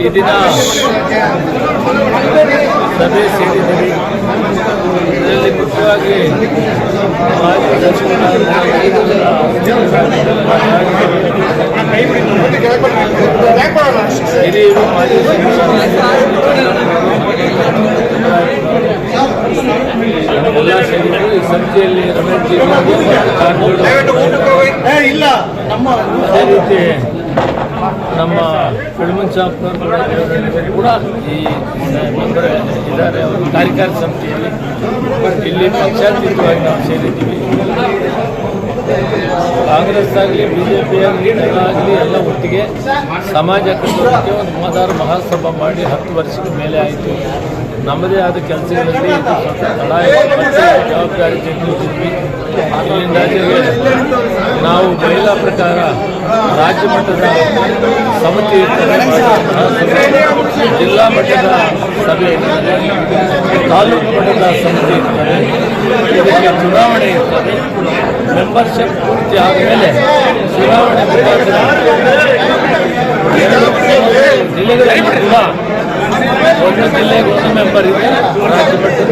ಈ ದಿನ ಸಭೆ ಸೇರಿದ್ದೀವಿ. ಇದರಲ್ಲಿ ಮುಖ್ಯವಾಗಿ ಮಾಜಿ ಹಿರಿಯರು, ಮಾಜಿ ಎಲ್ಲ ಸೇರಿದ್ರು. ಈ ಸಮಿತಿಯಲ್ಲಿ ರಮೇಶ್ ಜಿ ಇಲ್ಲ, ಅದೇ ರೀತಿ ನಮ್ಮ ಫಿಲ್ಮನ್ ಕೂಡ ಈ ಮೆಂಬರ್ ಇದ್ದಾರೆ. ಅವರು ಕಾರ್ಯಕಾರಿ ಸಮಿತಿಯಲ್ಲಿ ಇಲ್ಲಿ ಪಕ್ಷಾತೀತವಾಗಿ ನಾವು ಸೇರಿದ್ದೀವಿ. ಕಾಂಗ್ರೆಸ್ ಆಗಲಿ, BJP ಆಗಲಿ, ಆಗಲಿ ಎಲ್ಲ ಒಟ್ಟಿಗೆ ಸಮಾಜ ಕಟ್ಟೋದಕ್ಕೆ ಒಂದು ಮಹಾಸಭಾ ಮಾಡಿ 10 ವರ್ಷದ ಮೇಲೆ ಆಯಿತು. ನಮ್ಮದೇ ಆದ ಕೆಲಸಗಳಲ್ಲಿ ಜವಾಬ್ದಾರಿ ತೆಗೆದುಕೊಂಡಿದ್ವಿ. ಇಲ್ಲಿಂದಾಗಿ ನಾವು ಮಹಿಳಾ ಪ್ರಕಾರ ರಾಜ್ಯ ಮಟ್ಟದ ಸಮಿತಿ ಇರ್ತದೆ, ಜಿಲ್ಲಾ ಮಟ್ಟದ ಸಭೆ ಇರ್ತದೆ, ತಾಲೂಕು ಮಟ್ಟದ ಸಮಿತಿ ಇರ್ತದೆ, ಇದಕ್ಕೆ ಚುನಾವಣೆ ಇರ್ತದೆ. ಮೆಂಬರ್ಶಿಪ್ ಪೂರ್ತಿ ಆದಮೇಲೆ ಚುನಾವಣೆ ಜಿಲ್ಲೆಗಳಲ್ಲಿ ಕೂಡ ಒಂದು ಜಿಲ್ಲೆಗೆ ಒಂದು ಮೆಂಬರ್ ಇದೆ ರಾಜ್ಯ ಮಟ್ಟದ,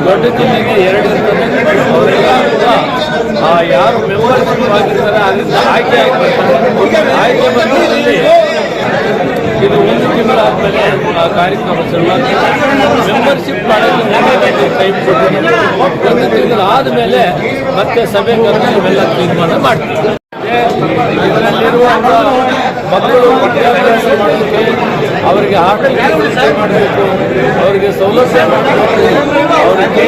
ದೊಡ್ಡ ಜಿಲ್ಲೆಗೆ 2 ಇರ್ತದೆ. ಅವರೆಲ್ಲ ಕೂಡ ಯಾರು ಮೆಂಬರ್ಶಿಪ್ ಆಗಿರ್ತಾರೆ ಅದರಿಂದ ಆಯ್ಕೆ ಆಗಿರ್ತಾರೆ. ಆಯ್ಕೆ ಬಂದಲ್ಲಿ ಇದು 1 ತಿಂಗಳಾದ್ಮೇಲೆ ಆ ಕಾರ್ಯಕ್ರಮ ಶುರುವಾಗಿ ಮೆಂಬರ್ಶಿಪ್ ಮಾಡೋದು ಟೈಮ್ ಕೊಟ್ಟಿದ್ದೀವಿ. 1 ತಿಂಗಳು ಆದಮೇಲೆ ಮತ್ತೆ ಸಭೆ ಕರೆದು ಇವೆಲ್ಲ ತೀರ್ಮಾನ ಮಾಡ್ತೀವಿ. ಇದರಲ್ಲಿರುವಂಥ ಮಕ್ಕಳು ವಿದ್ಯಾಭ್ಯಾಸ ಮಾಡೋದಕ್ಕೆ ಅವರಿಗೆ ಆರ್ಥಿಕ ವ್ಯವಸ್ಥೆ ಮಾಡಬೇಕು, ಅವರಿಗೆ ಸೌಲಭ್ಯ ಮಾಡಬೇಕು, ಅವರಿಗೆ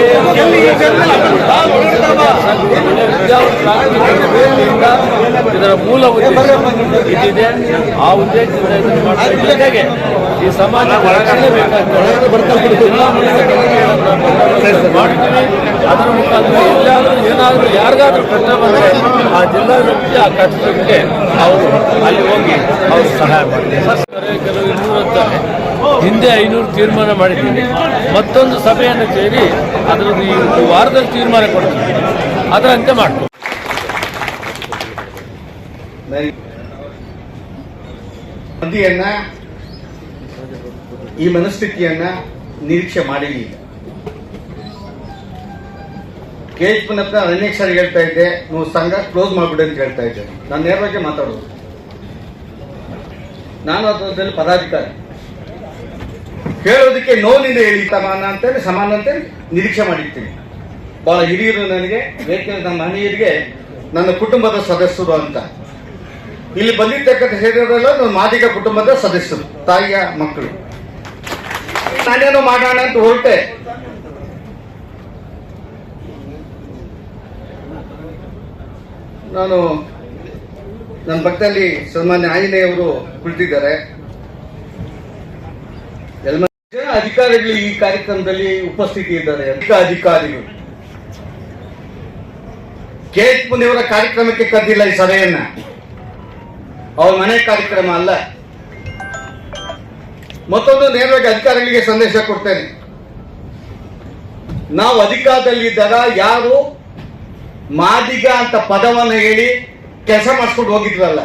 ವಿದ್ಯಾವಂತರಾಗಬೇಕಿಂದ ಇದರ ಮೂಲ ಉದ್ದೇಶ ಇದಿದೆ. ಆ ಉದ್ದೇಶದಿಂದ ಇದನ್ನು ಮಾಡಬೇಕು. ಜೊತೆಗೆ ಈ ಸಮಾಜದ ರಕ್ಷಣೆ ಬೇಕಾಗ್ತದೆ. ಮಾಡ್ತೀವಿ. ಅದರ ಮುಖಾಂತರ ಎಲ್ಲಾದರೂ ಏನಾದರೂ ಯಾರಿಗಾದ್ರೂ ಕಷ್ಟ ಬಂದರೆ ಆ ಜಿಲ್ಲಾ ಸಮಿತಿ ಆ ಕಷ್ಟಕ್ಕೆ ಅವರು ಅಲ್ಲಿ ಹೋಗಿ ಅವರು ಸಹಾಯ ಮಾಡ್ತಾರೆ. ಕೆಲವು 200 ಅಂತಾರೆ, ಹಿಂದೆ 500 ತೀರ್ಮಾನ ಮಾಡಿದ್ದೀವಿ. ಮತ್ತೊಂದು ಸಭೆಯನ್ನು ಸೇರಿ ಅದರದ್ದು ಈ ವಾರದಲ್ಲಿ ತೀರ್ಮಾನ ಕೊಡ್ತೀವಿ. ಅದರಂತೆ ಮಾಡ್ತೀವಿ. ಈ ಮನಸ್ಥಿತಿಯನ್ನ ನಿರೀಕ್ಷೆ ಮಾಡಿರಲಿಲ್ಲ. KH ಪುನ್ನಪ್ಪನ ಅನೇಕ ಸಾರಿ ಹೇಳ್ತಾ ಇದ್ದೆ, ನೀವು ಸಂಘ ಕ್ಲೋಸ್ ಮಾಡ್ಬಿಡಿ ಅಂತ ಹೇಳ್ತಾ ಇದ್ದೆ. ನಾನು ನೇರವಾಗಿ ಮಾತಾಡೋದು. ನಾನು ಅದರಲ್ಲಿ ಪದಾಧಿಕಾರಿ, ಹೇಳೋದಕ್ಕೆ ನೋವಿನಿಂದ ಹೇಳಿ ಸಮಾನ ಅಂತೇಳಿ ನಿರೀಕ್ಷೆ ಮಾಡಿರ್ತೀನಿ. ಬಹಳ ಹಿರಿಯರು ನನಗೆ, ಬೇಕಿದ್ರೆ ನಮ್ಮ ಮನೆಯವರಿಗೆ ನನ್ನ ಕುಟುಂಬದ ಸದಸ್ಯರು ಅಂತ. ಇಲ್ಲಿ ಬಂದಿರ್ತಕ್ಕಂಥ ಸೇರಿರೋರೆಲ್ಲ ನನ್ನ ಮಾದಿಗ ಕುಟುಂಬದ ಸದಸ್ಯರು, ತಾಯಿಯ ಮಕ್ಕಳು. ನಾನೇನೋ ಮಾಡೋಣ ಅಂತ ಹೊರಟೆ. ನಾನು ನನ್ನ ಪಕ್ಕದಲ್ಲಿ ಸನ್ಮಾನ್ಯ ಆಂಜನೇಯವರು ಕುಳಿತಿದ್ದಾರೆ. ಎಲ್ಲ ಜನ ಅಧಿಕಾರಿಗಳು ಈ ಕಾರ್ಯಕ್ರಮದಲ್ಲಿ ಉಪಸ್ಥಿತಿ ಇದ್ದಾರೆ. ಅಧಿಕಾರಿಗಳು KH ಪುನ್ನವರ ಕಾರ್ಯಕ್ರಮಕ್ಕೆ ಕರೆದಿಲ್ಲ ಈ ಸಭೆಯನ್ನ. ಅವ್ರ ಮನೆ ಕಾರ್ಯಕ್ರಮ ಅಲ್ಲ. ಮತ್ತೊಂದು ನೇರವಾಗಿ ಅಧಿಕಾರಿಗಳಿಗೆ ಸಂದೇಶ ಕೊಡ್ತೇನೆ. ನಾವು ಅಧಿಕಾರದಲ್ಲಿದ್ದಾಗ ಯಾರು ಮಾದಿಗ ಅಂತ ಪದವನ್ನು ಹೇಳಿ ಕೆಲಸ ಮಾಡಿಸ್ಕೊಂಡು ಹೋಗಿದ್ರಲ್ಲ,